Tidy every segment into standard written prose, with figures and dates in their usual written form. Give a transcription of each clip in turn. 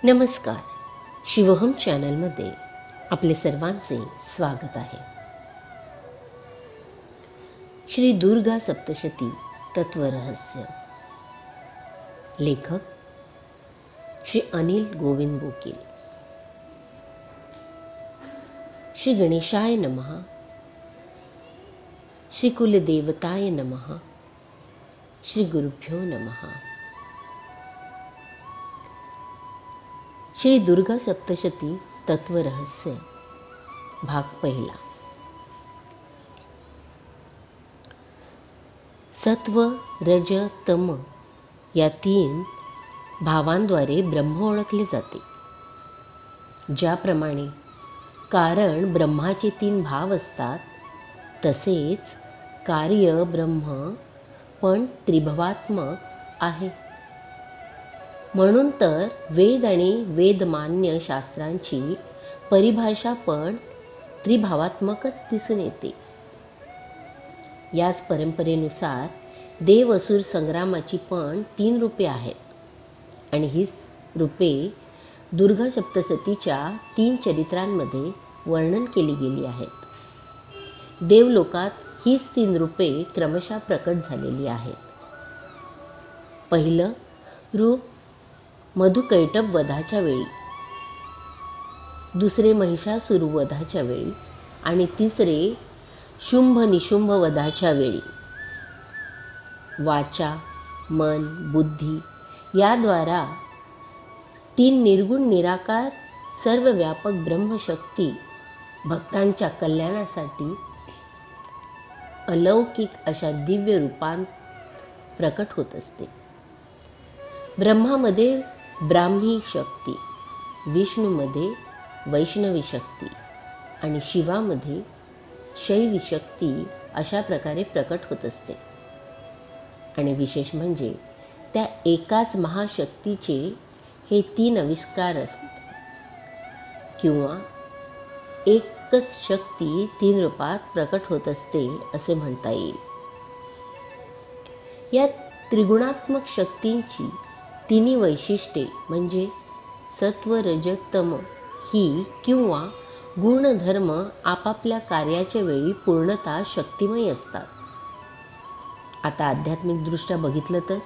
नमस्कार. शिवहम चॅनलमध्ये आपले सर्वांचे स्वागत आहे. श्री दुर्गा सप्तशती तत्वरहस्य. लेखक श्री अनिल गोविंद बोकील. श्री गणेशाय नमः. श्री कुलदेवताय नमः. श्री गुरुभ्यो नमः. श्री दुर्गा सप्तशती तत्वरहस्य भाग पहिला. सत्व, रज, तम या 3 भावांद्वारे ब्रह्म ओळखले जाते. ज्याप्रमाणे कारण ब्रह्माचे 3 भाव असतात, तसेच कार्य ब्रह्म पण त्रिभवात्मक आहे. म्हणून तर वेद आणि वेदमान्य शास्त्रांची परिभाषा पण त्रिभावात्मकच दिसून येते. याच परंपरेनुसार देव असुर संग्रामाची पण 3 रूपे आहेत आणि ही रूपे दुर्गा सप्तशतीच्या 3 चरित्रांमध्ये वर्णन केली गेली आहेत. देवलोकात हीच 3 रूपे क्रमशः प्रकट झालेली आहेत. पहिलं रूप मधुकैटभ वधाच्या वेळी, दुसरे महिषासुर वधाच्या वेळी आणि तिसरे शुंभ निशुंभ वधाच्या वेळी. वाचा, मन, बुद्धी याद्वारा 3 निर्गुण निराकार सर्वव्यापक ब्रह्मशक्ती भक्तांच्या कल्याणासाठी अलौकिक अशा दिव्य रूपांत प्रकट होत असते. ब्रह्मामध्ये ब्राह्मी शक्ती, विष्णूमध्ये वैष्णवी शक्ती आणि शिवामध्ये शैवी शक्ती अशा प्रकारे प्रकट होत असते. आणि विशेष म्हणजे त्या एकाच महाशक्तीचे हे 3 आविष्कार असतात किंवा एकच शक्ती 3 रूपात प्रकट होत असते असे म्हणता येईल. या त्रिगुणात्मक शक्तींची 3 वैशिष्ट्ये म्हणजे सत्व, रज, तम ही किंवा गुणधर्म आपापल्या कार्याच्या वेळी पूर्णतः शक्तिमय असतात. आता आध्यात्मिकदृष्ट्या बघितलं तर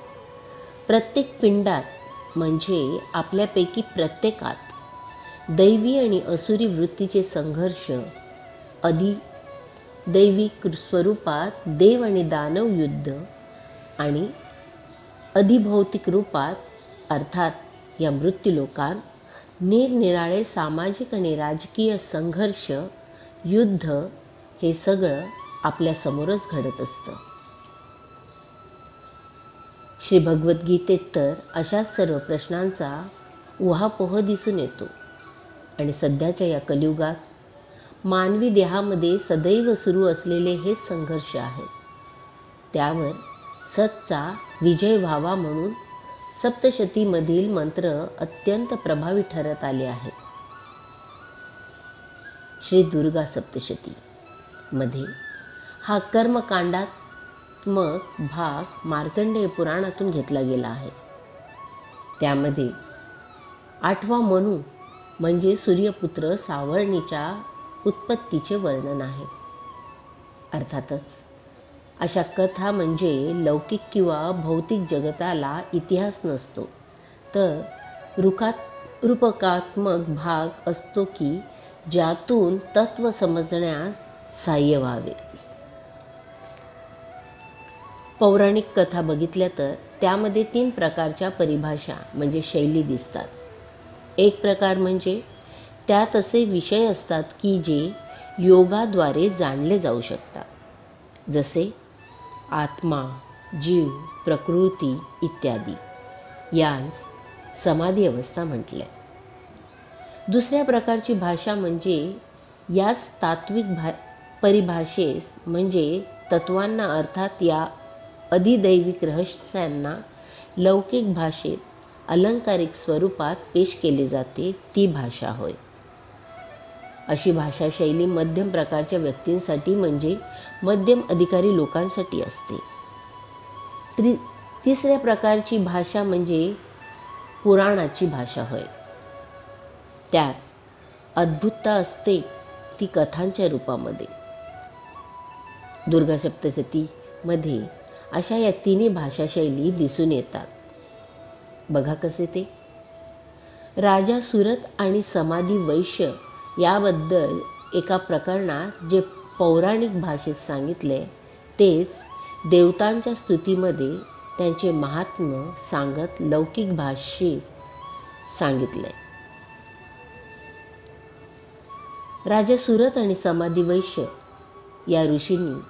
प्रत्येक पिंडात म्हणजे आपल्यापैकी प्रत्येकात दैवी आणि असुरी वृत्तीचे संघर्ष, अधिदैविक स्वरूपात देव आणि दानव युद्ध आणि अधिभौतिक रूपात अर्थात या मृत्यूलोकात निरनिराळे सामाजिक आणि राजकीय संघर्ष, युद्ध हे सगळं आपल्यासमोरच घडत असतं. श्री भगवद्गीतेत तर अशा सर्व प्रश्नांचा उहापोह दिसून येतो. आणि सध्याच्या या कलियुगात मानवी देहामध्ये सदैव सुरू असलेले हे संघर्ष आहेत. त्यावर सतचा विजय व्हावा म्हणून सप्तशतीमधील मंत्र अत्यंत प्रभावी ठरत आले आहेत. श्री दुर्गा सप्तशती मध्ये हा कर्मकांडात्मक भाग मार्कंडेय पुराणातून घेतला गेला आहे. त्यामध्ये 8वा मनू म्हणजे सूर्यपुत्र सावर्णीच्या उत्पत्तीचे वर्णन आहे. अर्थातच अशा कथा म्हणजे लौकिक किंवा भौतिक जगताला इतिहास नसतो, तर रूपकात्मक भाग असतो की ज्यातून तत्व समजण्यास सहाय्य व्हावे. पौराणिक कथा बघितल्या तर त्यामध्ये 3 प्रकारच्या परिभाषा म्हणजे शैली दिसतात. एक प्रकार म्हणजे त्यात असे विषय असतात की जे योगाद्वारे जाणले जाऊ शकतात, जसे आत्मा, जीव, प्रकृती इत्यादी. यांस समाधी अवस्था म्हटल्या. दुसऱ्या प्रकारची भाषा म्हणजे यास तात्विक परिभाषेस म्हणजे तत्वांना अर्थात या अधिदैविक रहस्यांना लौकिक भाषेत अलंकारिक स्वरूपात पेश केले जाते, ती भाषा होय. अशी भाषाशैली मध्यम प्रकारच्या व्यक्तींसाठी म्हणजे मध्यम अधिकारी लोकांसाठी असते. तिसऱ्या प्रकारची भाषा म्हणजे पुराणाची भाषा होय. त्यात अद्भुतता असते ती कथांच्या रूपामध्ये. दुर्गा सप्तशतीमध्ये अशा या तिन्ही भाषाशैली दिसून येतात. बघा कसे ते. राजा सुरत आणि समाधी वैश्य याबद्दल एका प्रकरणात जे पौराणिक भाषेत सांगितले तेच देवतांच्या स्तुतीमध्ये त्यांचे महात्म्य सांगत लौकिक भाषेत सांगितले. राजा सुरत आणि समाधी वैश्य या ऋषींनी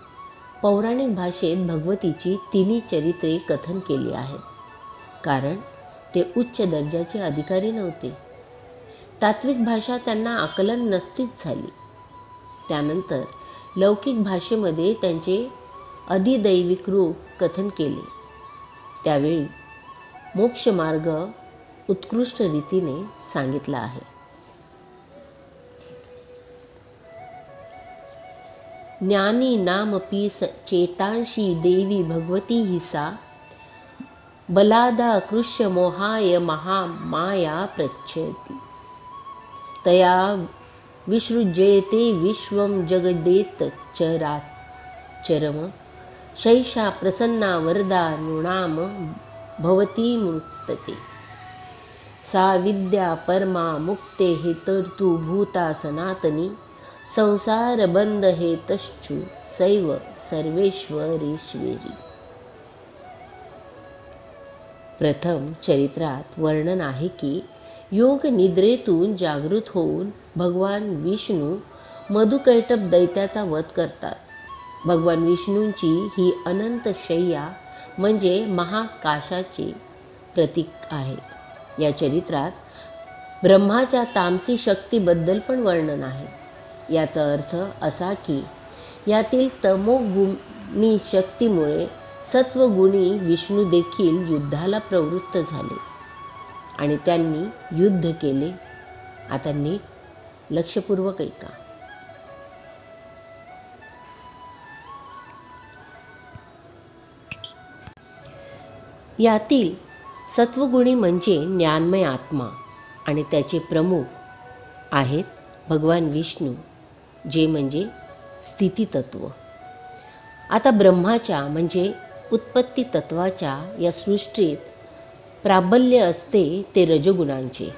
पौराणिक भाषेत भगवतीची तिन्ही चरित्रे कथन केली आहेत, कारण ते उच्च दर्जाचे अधिकारी नव्हते. तात्विक भाषा त्यांना आकलन नसतीच झाली. त्यानंतर लौकिक भाषेमध्ये त्यांचे अधिदैविक रूप कथन केले. त्यावेळी मोक्षमार्ग उत्कृष्ट रीतीने सांगितला आहे. ज्ञानी नामपि चेतांशी देवी भगवती हि सा बलादा कृष्य मोहाय महामाया प्रच्छति तया विसृज्यते विश्वं जगदेत चराचरम शैषा प्रसन्ना वरदा नृणाम भवती मुक्तते सा विद्या परमा मुक्ते हेतु भूता सनातनी संसार बंध हेतश्चु सैव सर्वेश्वरेश्वरी. प्रथम चरित्रात वर्णन आहे की योग निद्रेतून जागृत होऊन भगवान विष्णू मधुकैटभ दैत्याचा वध करतात. भगवान विष्णूंची ही अनंत शय्या म्हणजे महाकाशाचे प्रतीक आहे. या चरित्रात ब्रह्माच्या तामसी शक्तीबद्दल पण वर्णन आहे. याचा अर्थ असा की यातील तमोगुणी शक्तीमुळे सत्वगुणी विष्णू देखील युद्धाला प्रवृत्त झाले आणि त्यांनी युद्ध केले. आता नीट लक्षपूर्वक ऐका. यातील सत्वगुणी म्हणजे ज्ञानमय आत्मा आणि त्याचे प्रमुख आहेत भगवान विष्णू, जे म्हणजे स्थितीतत्व. आता ब्रह्माच्या म्हणजे उत्पत्ती तत्वाच्या या सृष्टीत प्राबल्य असते ते रजोगुणांचे,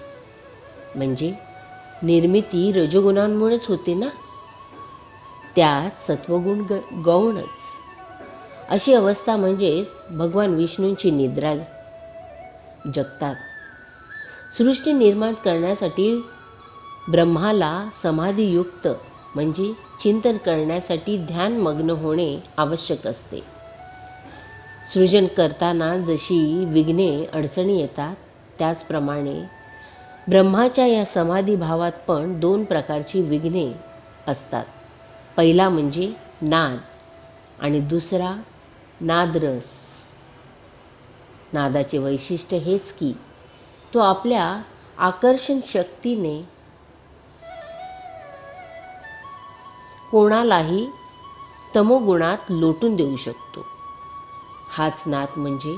म्हणजे निर्मिती रजोगुणांमुळेच होते ना. त्यात सत्वगुण गौणच. अशी अवस्था म्हणजेच भगवान विष्णूंची निद्रा जगतात. सृष्टी निर्माण करण्यासाठी ब्रह्माला समाधीयुक्त म्हणजे चिंतन करण्यासाठी ध्यानमग्न होणे आवश्यक असते. सृजन करताना जशी विघ्ने अडचणी येतात त्याचप्रमाणे ब्रह्माच्या या समाधी भावात पण दोन प्रकारची विघ्ने असतात. पहिला म्हणजे नाद आणि दुसरा नादरस. नादाचे वैशिष्ट्य हेच की तो आपल्या आकर्षण शक्तीने कोणालाही तमोगुणात लोटून देऊ शकतो. हाच नाद म्हणजे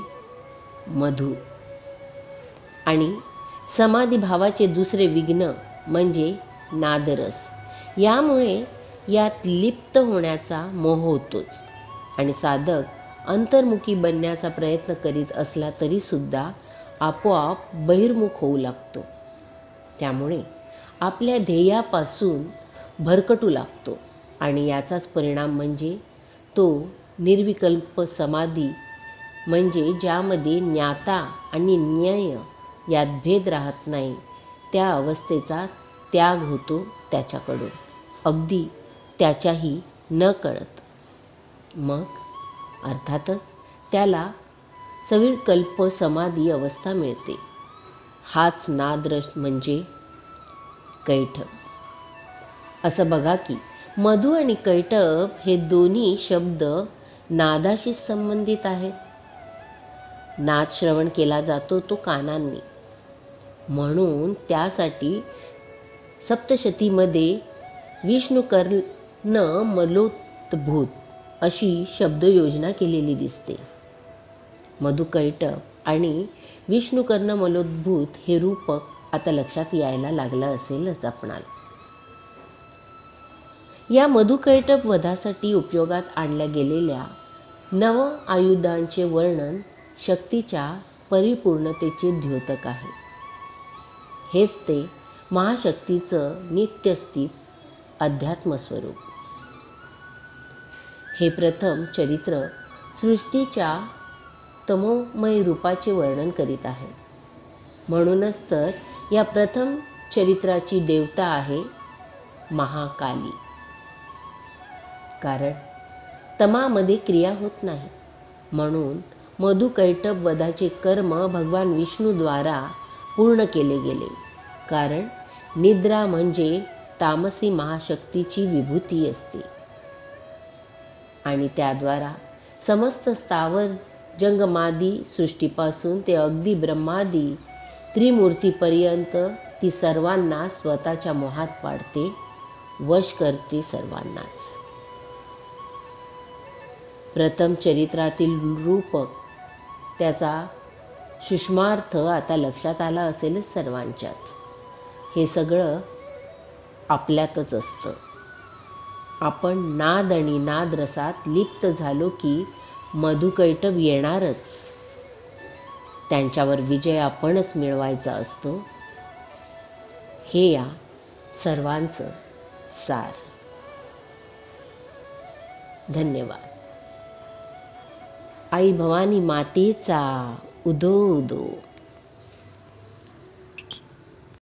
मधु. आणि समाधी भावाचे दुसरे विघ्न म्हणजे नादरस. यामुळे यात लिप्त होण्याचा मोह होतोच आणि साधक अंतर्मुखी बनण्याचा प्रयत्न करीत असला तरीसुद्धा आपोआप बहिर्मुख होऊ लागतो. त्यामुळे आपल्या ध्येयापासून भरकटू लागतो आणि याचाच परिणाम म्हणजे तो निर्विकल्प समाधी, म्हणजे ज्यामध्ये ज्ञाता आणि ज्ञेय यात भेद राहत नाही, त्या अवस्थेचा त्याग होतो त्याच्याकडून, अगदी त्याच्याही न कळत. मग अर्थातच त्याला सविकल्प समाधी अवस्था मिळते. हाच नादरस म्हणजे कैटभ. असं बघा की मधु आणि कैटभ हे दोन्ही शब्द नादाशी संबंधित आहेत. नाद श्रवण केला जातो तो कानांनी, म्हणून त्यासाठी सप्तशतीमध्ये विष्णुकर्ण मलोद्भूत अशी शब्दयोजना केलेली दिसते. मधुकैटभ आणि विष्णुकर्ण मलोद्भूत हे रूपक आता लक्षात यायला लागलं असेलच आपणास. या मधुकैटभ वधासाठी उपयोगात आणल्या गेलेल्या नव आयुधांचे वर्णन शक्तीच्या परिपूर्णतेचे द्योतक आहे. हेच ते महाशक्तीचं नित्यस्थित अध्यात्मस्वरूप. हे प्रथम चरित्र सृष्टीच्या तमोमय रूपाचे वर्णन करीत आहे. म्हणूनच तर या प्रथम चरित्राची देवता आहे महाकाली. कारण तमामध्ये क्रिया होत नाही, म्हणून मधुकैटभ वधाचे कर्म भगवान विष्णूद्वारा पूर्ण केले गेले. कारण निद्रा म्हणजे तामसी महाशक्तीची विभूती असते आणि त्याद्वारा समस्त स्थावर जंगमादी सृष्टीपासून ते अगदी ब्रह्मादी त्रिमूर्तीपर्यंत ती सर्वांना स्वतःच्या मोहात पाडते, वश करते सर्वांनाच. प्रथम चरित्रातील रूपक त्याचा सूक्ष्मार्थ आता लक्षात आला असेलच सर्वांच्याच. हे सगळं आपल्यातच असतं. आपण नाद आणि नादरसात लिप्त झालो की मधुकैटभ येणारच. त्यांच्यावर विजय आपणच मिळवायचा असतो. हे या सर्वांचं सार. धन्यवाद. आई भवानी मातेचा उदो उदो.